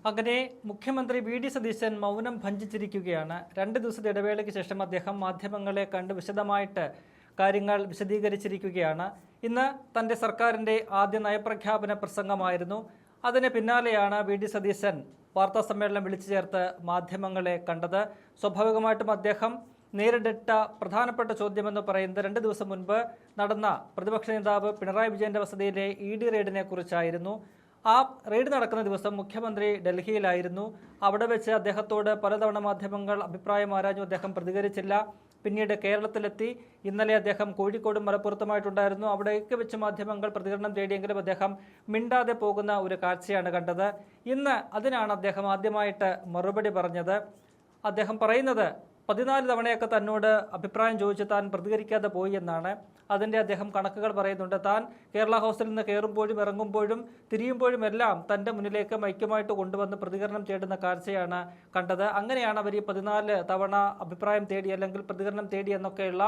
അങ്ങനെ മുഖ്യമന്ത്രി വി.ഡി. സതീശൻ മൗനം ഭഞ്ജിച്ചിരിക്കുകയാണ്. 2 ദിവസത്തെ ഇടവേളയ്ക്ക് ശേഷം അദ്ദേഹം മാധ്യമങ്ങളെ കണ്ട് വിശദമായിട്ട് കാര്യങ്ങൾ വിശദീകരിച്ചിരിക്കുകയാണ്. ഇന്ന് തൻ്റെ സർക്കാരിൻ്റെ ആദ്യ നയപ്രഖ്യാപന പ്രസംഗമായിരുന്നു. അതിന് പിന്നാലെയാണ് വി.ഡി. സതീശൻ വാർത്താ സമ്മേളനം വിളിച്ചു ചേർത്ത് മാധ്യമങ്ങളെ കണ്ടത്. സ്വാഭാവികമായിട്ടും അദ്ദേഹം നേരിട്ട പ്രധാനപ്പെട്ട ചോദ്യമെന്ന് പറയുന്നത് 2 ദിവസം മുൻപ് നടന്ന പ്രതിപക്ഷ നേതാവ് പിണറായി വിജയന്റെ വസതിയിലെ ED റെയ്ഡിനെ കുറിച്ചായിരുന്നു. ആ റെയ്ഡ് നടക്കുന്ന ദിവസം മുഖ്യമന്ത്രി ഡൽഹിയിലായിരുന്നു. അവിടെ വെച്ച് അദ്ദേഹത്തോട് പലതവണ മാധ്യമങ്ങൾ അഭിപ്രായം ആരാഞ്ഞു. അദ്ദേഹം പ്രതികരിച്ചില്ല. പിന്നീട് കേരളത്തിലെത്തി. ഇന്നലെ അദ്ദേഹം കോഴിക്കോടും മലപ്പുറത്തുമായിട്ടുണ്ടായിരുന്നു. അവിടേക്ക് വെച്ച് മാധ്യമങ്ങൾ പ്രതികരണം തേടിയെങ്കിലും അദ്ദേഹം മിണ്ടാതെ പോകുന്ന ഒരു കാഴ്ചയാണ് കണ്ടത്. ഇന്ന് അതിനാണ് അദ്ദേഹം ആദ്യമായിട്ട് മറുപടി പറഞ്ഞത്. അദ്ദേഹം പറയുന്നത് 14 തവണയൊക്കെ തന്നോട് അഭിപ്രായം ചോദിച്ച് താൻ പ്രതികരിക്കാതെ പോയി എന്നാണ്. അതിൻ്റെ അദ്ദേഹം കണക്കുകൾ പറയുന്നുണ്ട്. താൻ കേരള ഹൗസിൽ നിന്ന് കയറുമ്പോഴും ഇറങ്ങുമ്പോഴും തിരിയുമ്പോഴും എല്ലാം തൻ്റെ മുന്നിലേക്ക് മൈക്കുമായിട്ട് കൊണ്ടുവന്ന് പ്രതികരണം തേടുന്ന കാഴ്ചയാണ് കണ്ടത്. അങ്ങനെയാണ് അവർ ഈ 14 തവണ അഭിപ്രായം തേടി അല്ലെങ്കിൽ പ്രതികരണം തേടി എന്നൊക്കെയുള്ള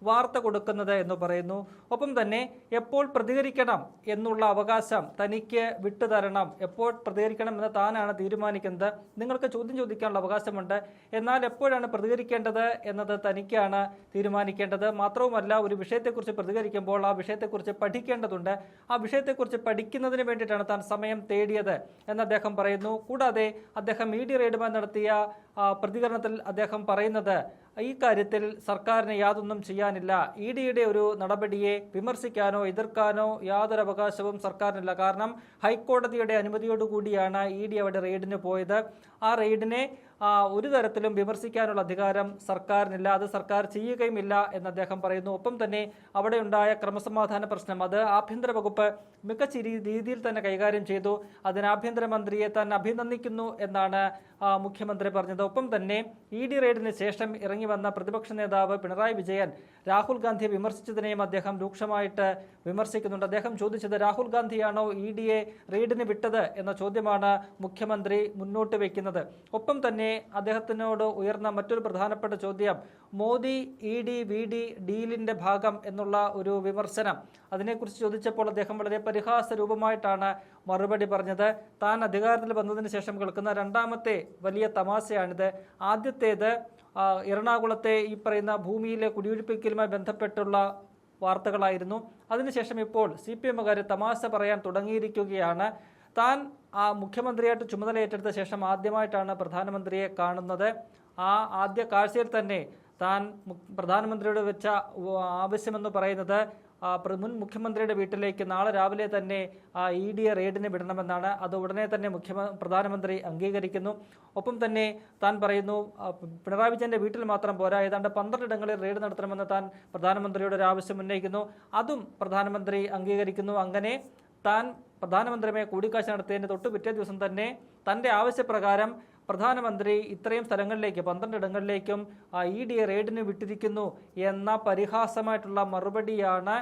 വാർത്ത കൊടുക്കുന്നത് എന്ന് പറയുന്നു. ഒപ്പം തന്നെ എപ്പോൾ പ്രതികരിക്കണം എന്നുള്ള അവകാശം തനിക്ക് വിട്ടുതരണം, എപ്പോൾ പ്രതികരിക്കണം എന്ന് താനാണ് തീരുമാനിക്കുന്നത്. നിങ്ങൾക്ക് ചോദ്യം ചോദിക്കാനുള്ള അവകാശമുണ്ട്, എന്നാൽ എപ്പോഴാണ് പ്രതികരിക്കേണ്ടത് എന്നത് തനിക്കാണ് തീരുമാനിക്കേണ്ടത്. മാത്രവുമല്ല, ഒരു വിഷയത്തെക്കുറിച്ച് പ്രതികരിക്കുമ്പോൾ ആ വിഷയത്തെക്കുറിച്ച് പഠിക്കേണ്ടതുണ്ട്. ആ വിഷയത്തെക്കുറിച്ച് പഠിക്കുന്നതിന് വേണ്ടിയിട്ടാണ് താൻ സമയം തേടിയത് എന്ന് അദ്ദേഹം പറയുന്നു. കൂടാതെ അദ്ദേഹം ED റെയ്ഡുമായി നടത്തിയ പ്രതികരണത്തിൽ അദ്ദേഹം പറയുന്നത് ഈ കാര്യത്തിൽ സർക്കാരിന് യാതൊന്നും ചെയ്യാനില്ല. EDയുടെ ഒരു നടപടിയെ വിമർശിക്കാനോ എതിർക്കാനോ യാതൊരു അവകാശവും സർക്കാരിനില്ല. കാരണം ഹൈക്കോടതിയുടെ അനുമതിയോടുകൂടിയാണ് ED അവിടെ റെയ്ഡിന് പോയത്. ആ റെയ്ഡിനെ ഒരു തരത്തിലും വിമർശിക്കാനുള്ള അധികാരം സർക്കാരിനില്ല. അത് സർക്കാർ ചെയ്യുകയുമില്ല എന്ന് അദ്ദേഹം പറയുന്നു. ഒപ്പം തന്നെ അവിടെ ഉണ്ടായ ക്രമസമാധാന പ്രശ്നം അത് ആഭ്യന്തര വകുപ്പ് മികച്ച രീതിയിൽ തന്നെ കൈകാര്യം ചെയ്തു. അതിന് ആഭ്യന്തരമന്ത്രിയെ താൻ അഭിനന്ദിക്കുന്നു എന്നാണ് മുഖ്യമന്ത്രി പറഞ്ഞത്. ഒപ്പം തന്നെ ED റെയ്ഡിന് ശേഷം ഇറങ്ങി വന്ന പ്രതിപക്ഷ നേതാവ് പിണറായി വിജയൻ രാഹുൽ ഗാന്ധിയെ വിമർശിച്ചതിനെയും അദ്ദേഹം രൂക്ഷമായിട്ട് വിമർശിക്കുന്നുണ്ട്. അദ്ദേഹം ചോദിച്ചത് രാഹുൽ ഗാന്ധിയാണോ EDയെ റെയ്ഡിന് വിട്ടത് എന്ന ചോദ്യമാണ് മുഖ്യമന്ത്രി മുന്നോട്ട് വയ്ക്കുന്നത്. ഒപ്പം തന്നെ അദ്ദേഹത്തിനോട് ഉയർന്ന മറ്റൊരു പ്രധാനപ്പെട്ട ചോദ്യം മോദി ED VD ഡീലിന്റെ ഭാഗം എന്നുള്ള ഒരു വിമർശനം. അതിനെക്കുറിച്ച് ചോദിച്ചപ്പോൾ അദ്ദേഹം വളരെ പരിഹാസ രൂപമായിട്ടാണ് മറുപടി പറഞ്ഞത്. താൻ അധികാരത്തിൽ വന്നതിന് ശേഷം കേൾക്കുന്ന രണ്ടാമത്തെ വലിയ തമാശയാണിത്. ആദ്യത്തേത് എറണാകുളത്തെ ഈ പറയുന്ന ഭൂമിയിലെ കുടിയൊഴിപ്പിക്കലുമായി ബന്ധപ്പെട്ടുള്ള വാർത്തകളായിരുന്നു. അതിനുശേഷം ഇപ്പോൾ CPMകാർ തമാശ പറയാൻ തുടങ്ങിയിരിക്കുകയാണ്. താൻ മുഖ്യമന്ത്രിയായിട്ട് ചുമതല ഏറ്റെടുത്ത ശേഷം ആദ്യമായിട്ടാണ് പ്രധാനമന്ത്രിയെ കാണുന്നത്. ആ ആദ്യ കാഴ്ചയിൽ തന്നെ താൻ പ്രധാനമന്ത്രിയോട് വെച്ച ആവശ്യമെന്ന് പറയുന്നത് മുൻ മുഖ്യമന്ത്രിയുടെ വീട്ടിലേക്ക് നാളെ രാവിലെ തന്നെ ED റെയ്ഡിന് വിടണമെന്നാണ്. അത് ഉടനെ തന്നെ പ്രധാനമന്ത്രി അംഗീകരിക്കുന്നു. ഒപ്പം തന്നെ താൻ പറയുന്നു പിണറായി വിജയന്റെ വീട്ടിൽ മാത്രം പോരാ, ഏതാണ്ട് 12 ഇടങ്ങളിൽ റെയ്ഡ് നടത്തണമെന്ന് താൻ പ്രധാനമന്ത്രിയോട് ഒരു ആവശ്യം ഉന്നയിക്കുന്നു. അതും പ്രധാനമന്ത്രി അംഗീകരിക്കുന്നു. അങ്ങനെ താൻ പ്രധാനമന്ത്രിയുമായി കൂടിക്കാഴ്ച നടത്തിയതിന് തൊട്ട് പിറ്റേ ദിവസം തന്നെ തൻ്റെ ആവശ്യപ്രകാരം പ്രധാനമന്ത്രി ഇത്രയും സ്ഥലങ്ങളിലേക്ക് 12 ഇടങ്ങളിലേക്കും ED റെയ്ഡിന് വിട്ടിരിക്കുന്നു എന്ന പരിഹാസമായിട്ടുള്ള മറുപടിയാണ്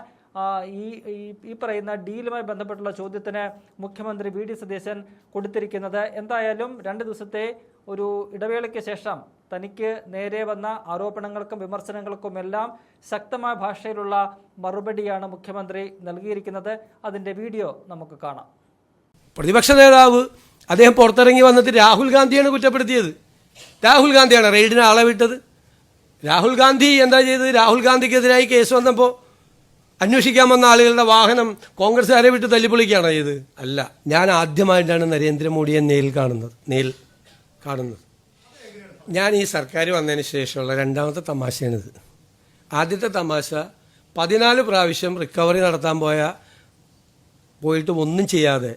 ഈ പറയുന്ന ഡീലുമായി ബന്ധപ്പെട്ടുള്ള ചോദ്യത്തിന് മുഖ്യമന്ത്രി വി.ഡി. സതീശൻ കൊടുത്തിരിക്കുന്നത്. എന്തായാലും 2 ദിവസത്തെ ഒരു ഇടവേളയ്ക്ക് ശേഷം തനിക്ക് നേരെ വന്ന ആരോപണങ്ങൾക്കും വിമർശനങ്ങൾക്കും എല്ലാം ശക്തമായ ഭാഷയിലുള്ള മറുപടിയാണ് മുഖ്യമന്ത്രി നൽകിയിരിക്കുന്നത്. അതിൻ്റെ വീഡിയോ നമുക്ക് കാണാം. പ്രതിപക്ഷ നേതാവ് അദ്ദേഹം പുറത്തിറങ്ങി വന്നിട്ട് രാഹുൽ ഗാന്ധിയാണ് കുറ്റപ്പെടുത്തിയത്. രാഹുൽ ഗാന്ധിയാണ് റെയ്ഡിന് ആളെ വിട്ടത്. രാഹുൽ ഗാന്ധി എന്താ ചെയ്തത്? രാഹുൽ ഗാന്ധിക്കെതിരായി കേസ് വന്നപ്പോൾ അന്വേഷിക്കാൻ വന്ന ആളുകളുടെ വാഹനം കോൺഗ്രസ്സുകാരെ വിട്ട് തല്ലിപ്പൊളിക്കുകയാണോ ചെയ്തത്? അല്ല. ഞാൻ ആദ്യമായിട്ടാണ് നരേന്ദ്രമോദിയെ നേരിൽ കാണുന്നത്. ഞാൻ ഈ സർക്കാർ വന്നതിന് ശേഷമുള്ള 2ാമത്തെ തമാശയാണിത്. ആദ്യത്തെ തമാശ 14 പ്രാവശ്യം റിക്കവറി നടത്താൻ പോയിട്ട് ഒന്നും ചെയ്യാതെ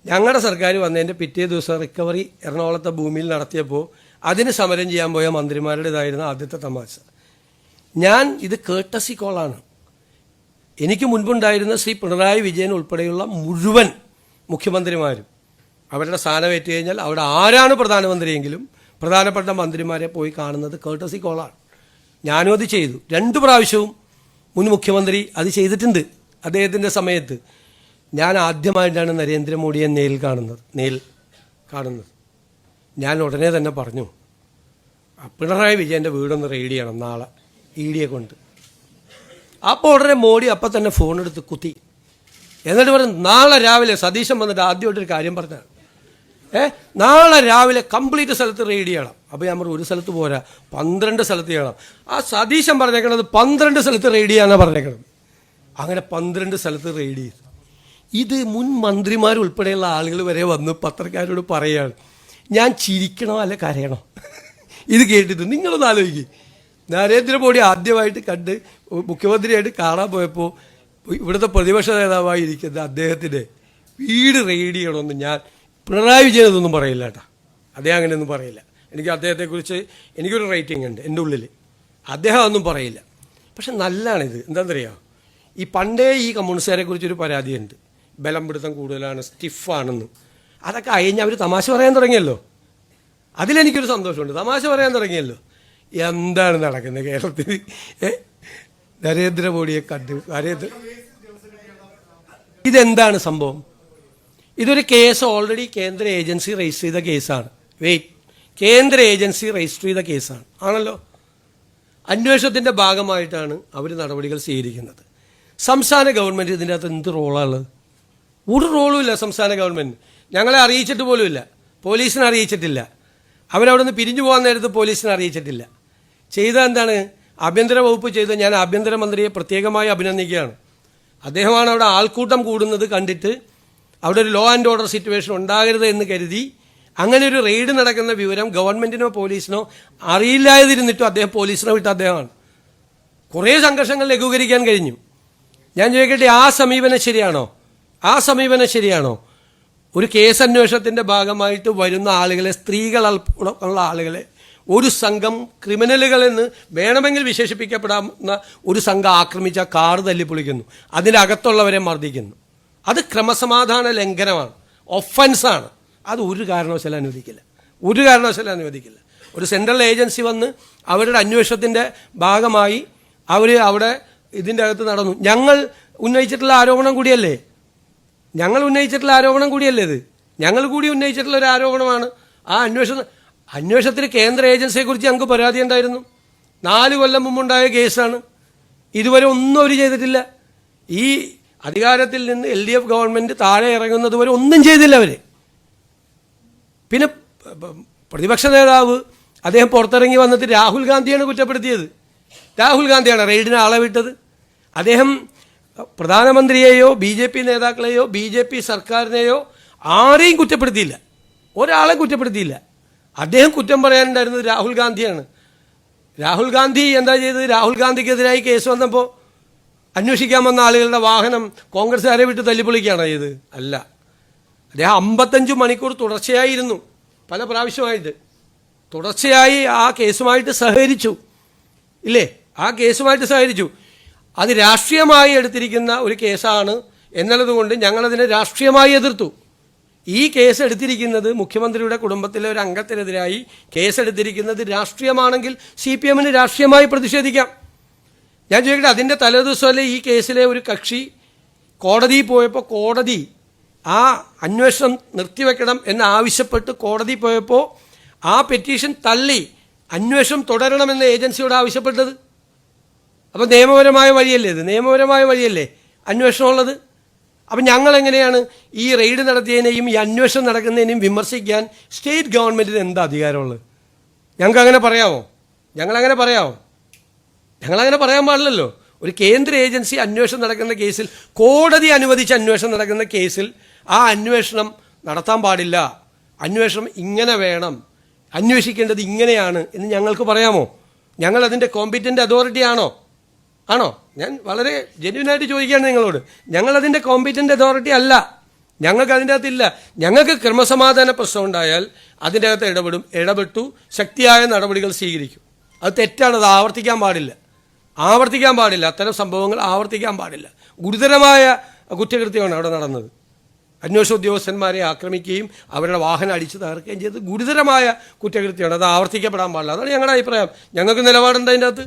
ഞങ്ങളുടെ സർക്കാർ വന്നതിൻ്റെ പിറ്റേ ദിവസം റിക്കവറി എറണാകുളത്തെ ഭൂമിയിൽ നടത്തിയപ്പോൾ അതിന് സമരം ചെയ്യാൻ പോയ മന്ത്രിമാരുടേതായിരുന്ന ആദ്യത്തെ തമാശ. ഇത് കേട്ടസി കോളാണ്. എനിക്ക് മുൻപുണ്ടായിരുന്ന ശ്രീ പിണറായി വിജയൻ ഉൾപ്പെടെയുള്ള മുഴുവൻ മുഖ്യമന്ത്രിമാരും അവരുടെ സ്ഥാനമേറ്റ് കഴിഞ്ഞാൽ അവിടെ ആരാണ് പ്രധാനമന്ത്രിയെങ്കിലും പ്രധാനപ്പെട്ട മന്ത്രിമാരെ പോയി കാണുന്നത് കേട്ടസി കോളാണ്. ഞാനും അത് ചെയ്തു. 2 പ്രാവശ്യവും മുൻ മുഖ്യമന്ത്രി അത് ചെയ്തിട്ടുണ്ട് അദ്ദേഹത്തിൻ്റെ സമയത്ത്. ഞാൻ ആദ്യമായിട്ടാണ് നരേന്ദ്രമോദിയെ നേരിൽ കാണുന്നത്. ഞാൻ ഉടനെ തന്നെ പറഞ്ഞു പിണറായി വിജയൻ്റെ വീടൊന്ന് റെയ്ഡ് ചെയ്യണം നാളെ EDയെ കൊണ്ട്. അപ്പോൾ ഉടനെ മോഡി അപ്പം തന്നെ ഫോണെടുത്ത് കുത്തി. എന്നിട്ട് പറഞ്ഞു നാളെ രാവിലെ സതീശൻ വന്നിട്ട് ആദ്യമായിട്ടൊരു കാര്യം പറഞ്ഞാൽ നാളെ രാവിലെ കംപ്ലീറ്റ് സ്ഥലത്ത് റെയ്ഡ് ചെയ്യണം. അപ്പോൾ ഞാൻ പറഞ്ഞു ഒരു സ്ഥലത്ത് പോരാ, 12 സ്ഥലത്ത് ചെയ്യണം. ആ സതീശൻ പറഞ്ഞേക്കണത് 12 സ്ഥലത്ത് റെയ്ഡ് ചെയ്യാനാണ് പറഞ്ഞേക്കണത്. അങ്ങനെ 12 സ്ഥലത്ത് റെയ്ഡ് ചെയ്തു. ഇത് മുൻ മന്ത്രിമാരുൾപ്പെടെയുള്ള ആളുകൾ വരെ വന്ന് പത്രക്കാരോട് പറയുകയാണ്. ഞാൻ ചിരിക്കണോ അല്ല കരയണോ ഇത് കേട്ടിട്ട്? നിങ്ങളൊന്ന് ആലോചിക്കും. നരേന്ദ്രമോദി ആദ്യമായിട്ട് കണ്ട് മുഖ്യമന്ത്രിയായിട്ട് കാണാൻ പോയപ്പോൾ ഇവിടുത്തെ പ്രതിപക്ഷ നേതാവായിരിക്കുന്ന അദ്ദേഹത്തിൻ്റെ വീട് റെയ്ഡ് ചെയ്യണമെന്ന് ഞാൻ പിണറായി വിജയൻ ഇതൊന്നും പറയില്ല കേട്ടോ. അദ്ദേഹം അങ്ങനെയൊന്നും പറയില്ല. എനിക്ക് അദ്ദേഹത്തെക്കുറിച്ച് എനിക്കൊരു റേറ്റിംഗ് ഉണ്ട് എൻ്റെ ഉള്ളിൽ. അദ്ദേഹം ഒന്നും പറയില്ല. പക്ഷെ നല്ലതാണിത്. എന്താണെന്നറിയാമോ, ഈ പണ്ടേ ഈ കമ്മ്യൂണിസ്റ്റുകാരെ കുറിച്ചൊരു പരാതിയുണ്ട്, ബലം പിടുത്തം കൂടുതലാണ്, സ്റ്റിഫാണെന്ന്. അതൊക്കെ അയഞ്ഞ് അവർ തമാശ പറയാൻ തുടങ്ങിയല്ലോ. അതിലെനിക്കൊരു സന്തോഷമുണ്ട്. തമാശ പറയാൻ തുടങ്ങിയല്ലോ. എന്താണ് നടക്കുന്നത് കേരളത്തിൽ? നരേന്ദ്രമോദിയെ കണ്ട് ഇതെന്താണ് സംഭവം? ഇതൊരു കേസ് ഓൾറെഡി കേന്ദ്ര ഏജൻസി രജിസ്റ്റർ ചെയ്ത കേസാണ്. കേന്ദ്ര ഏജൻസി രജിസ്റ്റർ ചെയ്ത കേസാണ് ആണല്ലോ. അന്വേഷണത്തിൻ്റെ ഭാഗമായിട്ടാണ് അവർ നടപടികൾ സ്വീകരിക്കുന്നത്. സംസ്ഥാന ഗവൺമെൻറ് ഇതിൻ്റെ അകത്ത് എന്ത് റോളാണ്? ഒരു റോളും ഇല്ല സംസ്ഥാന ഗവൺമെൻറ്. ഞങ്ങളെ അറിയിച്ചിട്ട് പോലുമില്ല, പോലീസിനെ അറിയിച്ചിട്ടില്ല. അവരവിടെ നിന്ന് പിരിഞ്ഞു പോകാൻ നേരത്ത് പോലീസിനെ അറിയിച്ചിട്ടില്ല. ചെയ്ത എന്താണ്? ആഭ്യന്തര വകുപ്പ് ചെയ്ത് ഞാൻ ആഭ്യന്തരമന്ത്രിയെ പ്രത്യേകമായി അഭിനന്ദിക്കുകയാണ്. അദ്ദേഹമാണ് അവിടെ ആൾക്കൂട്ടം കൂടുന്നത് കണ്ടിട്ട് അവിടെ ഒരു ലോ ആൻഡ് ഓർഡർ സിറ്റുവേഷൻ ഉണ്ടാകരുത് എന്ന് കരുതി അങ്ങനെ ഒരു റെയ്ഡ് നടക്കുന്ന വിവരം ഗവൺമെൻറ്റിനോ പോലീസിനോ അറിയില്ലാതിരുന്നിട്ടും അദ്ദേഹം പോലീസിനെ വിട്ട അദ്ദേഹമാണ്. കുറേ സംഘർഷങ്ങൾ ലഘൂകരിക്കാൻ കഴിഞ്ഞു. ഞാൻ ചോദിക്കട്ടെ, ആ സമീപനം ശരിയാണോ? ആ സമീപനം ശരിയാണോ? ഒരു കേസ് അന്വേഷണത്തിൻ്റെ ഭാഗമായിട്ട് വരുന്ന ആളുകളെ, സ്ത്രീകൾ ഉള്ള ആളുകളെ ഒരു സംഘം ക്രിമിനലുകളെന്ന് വേണമെങ്കിൽ വിശേഷിപ്പിക്കപ്പെടാവുന്ന ഒരു സംഘം ആക്രമിച്ച കാർ തല്ലിപ്പൊളിക്കുന്നു, അതിനകത്തുള്ളവരെ മർദ്ദിക്കുന്നു. അത് ക്രമസമാധാന ലംഘനമാണ്, ഒഫൻസാണ്. അത് ഒരു കാരണവശാലും അനുവദിക്കില്ല, ഒരു കാരണവശാലും അനുവദിക്കില്ല. ഒരു സെൻട്രൽ ഏജൻസി വന്ന് അവരുടെ അന്വേഷണത്തിൻ്റെ ഭാഗമായി അവർ അവിടെ ഇതിൻ്റെ അകത്ത് നടന്നു. ഞങ്ങൾ ഉന്നയിച്ചിട്ടുള്ള ആരോപണം കൂടിയല്ലേ ഇത്? ഞങ്ങൾ കൂടി ഉന്നയിച്ചിട്ടുള്ള ഒരു ആരോപണമാണ്. ആ അന്വേഷണത്തിന് കേന്ദ്ര ഏജൻസിയെക്കുറിച്ച് ഞങ്ങൾക്ക് പരാതി ഉണ്ടായിരുന്നു. 4 കൊല്ലം മുമ്പുണ്ടായ കേസാണ്. ഇതുവരെ ഒന്നും അവർ ചെയ്തിട്ടില്ല. ഈ അധികാരത്തിൽ നിന്ന് LDF ഗവൺമെൻറ് താഴെ ഇറങ്ങുന്നത് വരെ ഒന്നും ചെയ്തില്ല അവർ. പിന്നെ പ്രതിപക്ഷ നേതാവ് അദ്ദേഹം പുറത്തിറങ്ങി വന്നിട്ട് രാഹുൽ ഗാന്ധിയാണ് കുറ്റപ്പെടുത്തിയത്. രാഹുൽ ഗാന്ധിയാണ് റെയ്ഡിന് ആളെ വിട്ടത്. അദ്ദേഹം പ്രധാനമന്ത്രിയെയോ BJP നേതാക്കളെയോ BJP സർക്കാരിനെയോ ആരെയും കുറ്റപ്പെടുത്തിയില്ല, ഒരാളെ കുറ്റപ്പെടുത്തിയില്ല. അദ്ദേഹം കുറ്റം പറയാനുണ്ടായിരുന്നത് രാഹുൽ ഗാന്ധിയാണ്. രാഹുൽ ഗാന്ധി എന്താ ചെയ്തത്? രാഹുൽ ഗാന്ധിക്കെതിരായി കേസ് വന്നപ്പോൾ അന്വേഷിക്കാൻ വന്ന ആളുകളുടെ വാഹനം കോൺഗ്രസ്സുകാരെ വിട്ട് തല്ലിപ്പൊളിക്കുകയാണോ ചെയ്ത്? അല്ല. അദ്ദേഹം 55 മണിക്കൂർ തുടർച്ചയായിരുന്നു, പല പ്രാവശ്യമായിട്ട് തുടർച്ചയായി ആ കേസുമായിട്ട് സഹകരിച്ചു. ഇല്ലേ? ആ കേസുമായിട്ട് സഹകരിച്ചു. അത് രാഷ്ട്രീയമായി എടുത്തിരിക്കുന്ന ഒരു കേസാണ് എന്നുള്ളതുകൊണ്ട് ഞങ്ങളതിനെ രാഷ്ട്രീയമായി എതിർത്തു. ഈ കേസ് എടുത്തിരിക്കുന്നത് മുഖ്യമന്ത്രിയുടെ കുടുംബത്തിലെ ഒരു അംഗത്തിനെതിരായി കേസെടുത്തിരിക്കുന്നത് രാഷ്ട്രീയമാണെങ്കിൽ CPM-ന് രാഷ്ട്രീയമായി പ്രതിഷേധിക്കാം. ഞാൻ ചോദിക്കട്ടെ, അതിൻ്റെ തലേദിവസമല്ലേ ഈ കേസിലെ ഒരു കക്ഷി കോടതിയിൽ പോയപ്പോൾ കോടതി ആ അന്വേഷണം നിർത്തിവെക്കണം എന്നാവശ്യപ്പെട്ട് കോടതി പോയപ്പോൾ ആ പെറ്റീഷൻ തള്ളി അന്വേഷണം തുടരണമെന്ന് ഏജൻസിയോട് ആവശ്യപ്പെട്ടത്? അപ്പോൾ നിയമപരമായ വഴിയല്ലേ അന്വേഷണമുള്ളത്? അപ്പം ഞങ്ങളെങ്ങനെയാണ് ഈ റെയ്ഡ് നടത്തിയതിനെയും ഈ അന്വേഷണം നടക്കുന്നതിനെയും വിമർശിക്കാൻ സ്റ്റേറ്റ് ഗവൺമെൻറ്റിന് എന്താ അധികാരമുള്ളത്? ഞങ്ങളങ്ങനെ പറയാമോ? ഞങ്ങളങ്ങനെ പറയാൻ പാടില്ലല്ലോ. ഒരു കേന്ദ്ര ഏജൻസി അന്വേഷണം നടക്കുന്ന കേസിൽ, കോടതി അനുവദിച്ച് അന്വേഷണം നടക്കുന്ന കേസിൽ ആ അന്വേഷണം നടത്താൻ പാടില്ല, അന്വേഷണം ഇങ്ങനെ വേണം, അന്വേഷിക്കേണ്ടത് ഇങ്ങനെയാണ് എന്ന് ഞങ്ങൾക്ക് പറയാമോ? ഞങ്ങളതിൻ്റെ കോമ്പീറ്റൻ്റ് അതോറിറ്റി ആണോ? ഞാൻ വളരെ ജെന്യുവനായിട്ട് ചോദിക്കുകയാണ് നിങ്ങളോട്. ഞങ്ങളതിൻ്റെ കോമ്പീറ്റൻ്റ് അതോറിറ്റി അല്ല. ഞങ്ങൾക്ക് അതിൻ്റെ അകത്തില്ല. ഞങ്ങൾക്ക് ക്രമസമാധാന പ്രശ്നം ഉണ്ടായാൽ അതിൻ്റെ അകത്ത് ഇടപെട്ടു ശക്തിയായ നടപടികൾ സ്വീകരിക്കും. അത് തെറ്റാണ്, അത് ആവർത്തിക്കാൻ പാടില്ല. അത്തരം സംഭവങ്ങൾ ആവർത്തിക്കാൻ പാടില്ല. ഗുരുതരമായ കുറ്റകൃത്യമാണ് അവിടെ നടന്നത്. അന്വേഷണ ഉദ്യോഗസ്ഥന്മാരെ ആക്രമിക്കുകയും അവരുടെ വാഹനം അടിച്ചു തകർക്കുകയും ചെയ്ത് ഗുരുതരമായ കുറ്റകൃത്യമാണ്. അത് ആവർത്തിക്കപ്പെടാൻ പാടില്ല. അതാണ് ഞങ്ങളുടെ അഭിപ്രായം. ഞങ്ങൾക്ക് നിലപാടുണ്ട് അതിൻ്റെ അകത്ത്.